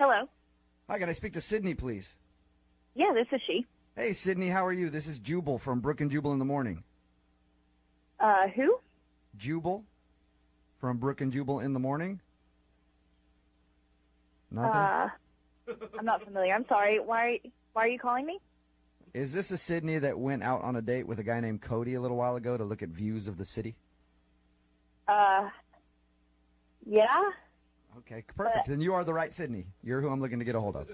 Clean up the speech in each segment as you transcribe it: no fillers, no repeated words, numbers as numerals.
Hello. Hi, can I speak to Sydney, please? Yeah, this is she. Hey, Sydney, how are you? This is Jubal from Brook and Jubal in the Morning. Who? Jubal from Brook and Jubal in the Morning? Nothing? I'm not familiar. I'm sorry. Why are you calling me? Is this a Sydney that went out on a date with a guy named Cody a little while ago to look at views of the city? Yeah. Okay, perfect. Then you are the right Sydney. You're who I'm looking to get a hold of.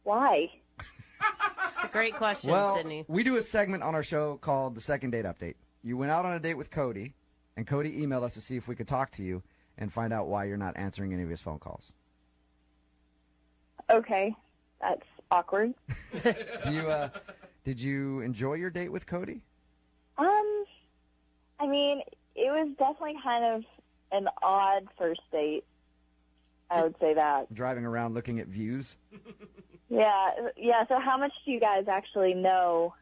Why? It's a great question, Well, Sydney. we do a segment on our show called The Second Date Update. You went out on a date with Cody, and Cody emailed us to see if we could talk to you and find out why you're not answering any of his phone calls. Okay. That's awkward. Did you enjoy your date with Cody? I mean, it was definitely kind of an odd first date. I would say that. Driving around looking at views? Yeah. So how much do you guys actually know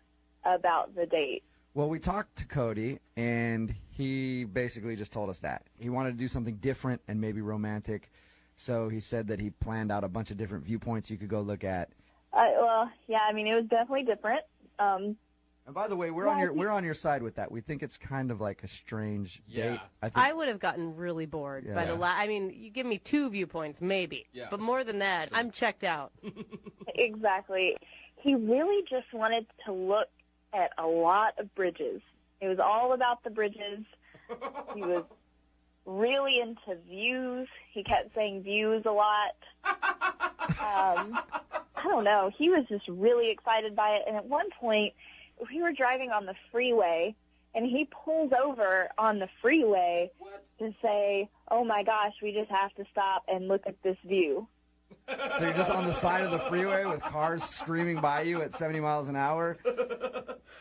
about the date? Well, we talked to Cody, and he basically just told us that. He wanted to do something different and maybe romantic, so he said that he planned out a bunch of different viewpoints you could go look at. Well, yeah, I mean, it was definitely different. And by the way, we're on your side with that. We think it's kind of like a strange date. I would have gotten really bored by the I mean, you give me 2 viewpoints, maybe. Yeah. But more than that, I'm checked out. Exactly. He really just wanted to look at a lot of bridges. It was all about the bridges. He was really into views. He kept saying views a lot. I don't know. He was just really excited by it. And at one point, we were driving on the freeway, and he pulls over on the freeway to say, "Oh, my gosh, we just have to stop and look at this view." So you're just on the side of the freeway with cars screaming by you at 70 miles an hour?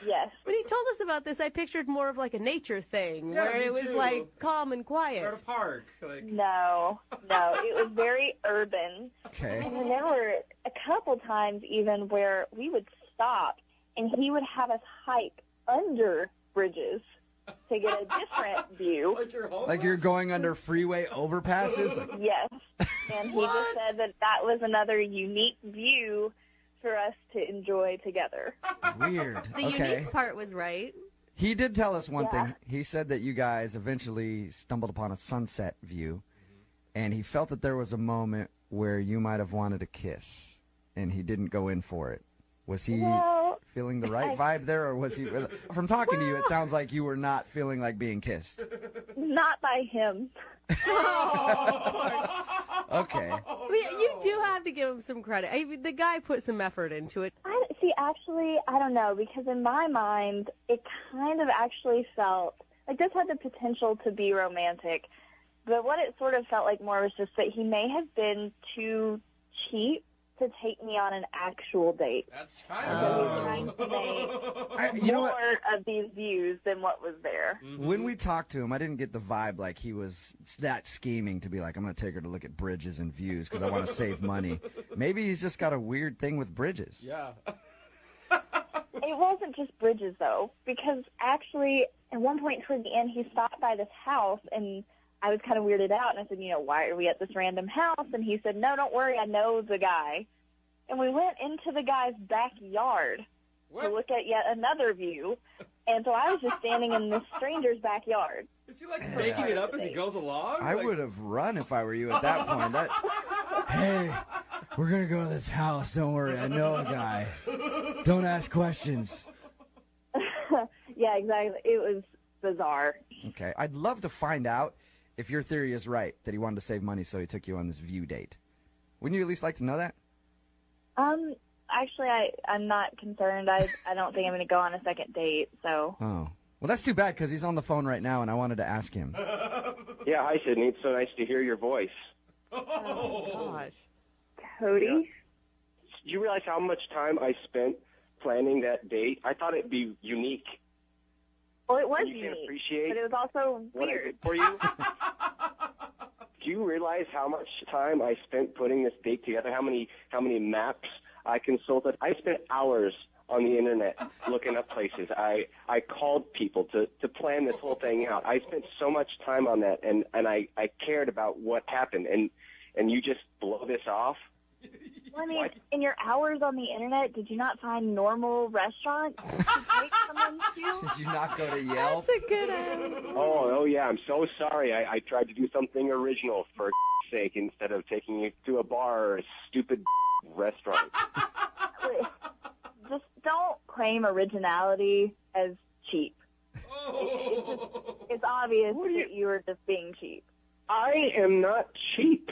Yes. When he told us about this, I pictured more of like a nature thing, where it was like calm and quiet. Or at a park. No, it was very urban. Okay. And then there were a couple times even where we would stop, and he would have us hike under bridges to get a different view. Like you're going under freeway overpasses? Yes. And he just said that was another unique view for us to enjoy together. Weird. The unique part was right. He did tell us one thing. He said that you guys eventually stumbled upon a sunset view, and he felt that there was a moment where you might have wanted a kiss, and he didn't go in for it. Was he feeling the right vibe there, or was he... From talking to you, it sounds like you were not feeling like being kissed. Not by him. Okay. You do have to give him some credit. I mean, the guy put some effort into it. Actually, I don't know, because in my mind, it kind of actually felt like this had the potential to be romantic, but what it sort of felt like more was just that he may have been too cheap to take me on an actual date. That's kind of trying to make more of these views than what was there. Mm-hmm. When we talked to him, I didn't get the vibe like he was that scheming to be like, I'm going to take her to look at bridges and views because I want to save money. Maybe he's just got a weird thing with bridges. Yeah. It wasn't just bridges, though, because actually, at one point toward the end, he stopped by this house, and I was kind of weirded out, and I said, why are we at this random house? And he said, no, don't worry, I know the guy. And we went into the guy's backyard to look at yet another view, and so I was just standing in this stranger's backyard. Is he making it up as he goes along? I would have run if I were you at that point. Hey, we're going to go to this house. Don't worry, I know a guy. Don't ask questions. Yeah, exactly. It was bizarre. Okay, I'd love to find out if your theory is right, that he wanted to save money so he took you on this view date. Wouldn't you at least like to know that? Actually, I'm not concerned. I don't think I'm going to go on a second date, so. Oh. Well, that's too bad because he's on the phone right now, and I wanted to ask him. Yeah, hi, Sydney. It's so nice to hear your voice. Oh, gosh. Cody? Yeah. Do you realize how much time I spent planning that date? I thought it'd be unique. Well, it was you unique, can appreciate but it was also what weird. I did for you. Do you realize how much time I spent putting this date together? How many maps I consulted? I spent hours on the internet looking up places. I called people to plan this whole thing out. I spent so much time on that, and I cared about what happened. And and you just blow this off? Well, I mean, in your hours on the internet, did you not find normal restaurants to take someone to? Did you not go to Yelp? That's a good one. Oh, yeah, I'm so sorry. I tried to do something original for sake instead of taking you to a bar or a stupid restaurant. Just don't claim originality as cheap. It's obvious that you were just being cheap. I am not cheap.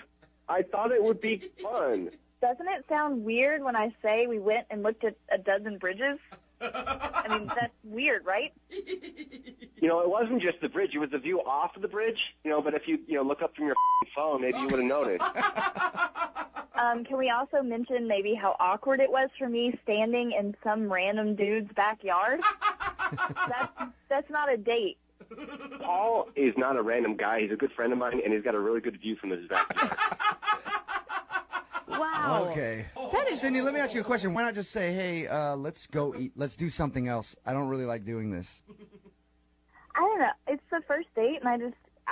I thought it would be fun. Doesn't it sound weird when I say we went and looked at a dozen bridges? I mean, that's weird, right? You know, it wasn't just the bridge. It was the view off of the bridge. You know, but if you look up from your phone, maybe you would have noticed. Can we also mention maybe how awkward it was for me standing in some random dude's backyard? That's not a date. Paul is not a random guy. He's a good friend of mine, and he's got a really good view from his backyard. Wow. Okay. That is Cindy, let me ask you a question. Why not just say, hey, let's go eat. Let's do something else. I don't really like doing this. I don't know. It's the first date, and I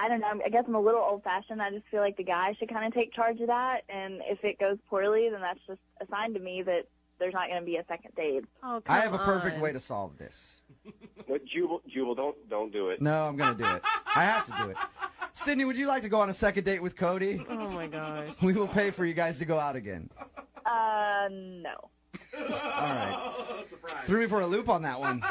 don't know. I guess I'm a little old-fashioned. I just feel like the guy should kind of take charge of that, and if it goes poorly, then that's just a sign to me that there's not going to be a second date. Oh, I have a come perfect on. way to solve this. But Jubal, don't do it. No, I'm going to do it. I have to do it. Sydney, would you like to go on a second date with Cody? Oh, my gosh. We will pay for you guys to go out again. No. All right. Surprise. Threw me for a loop on that one.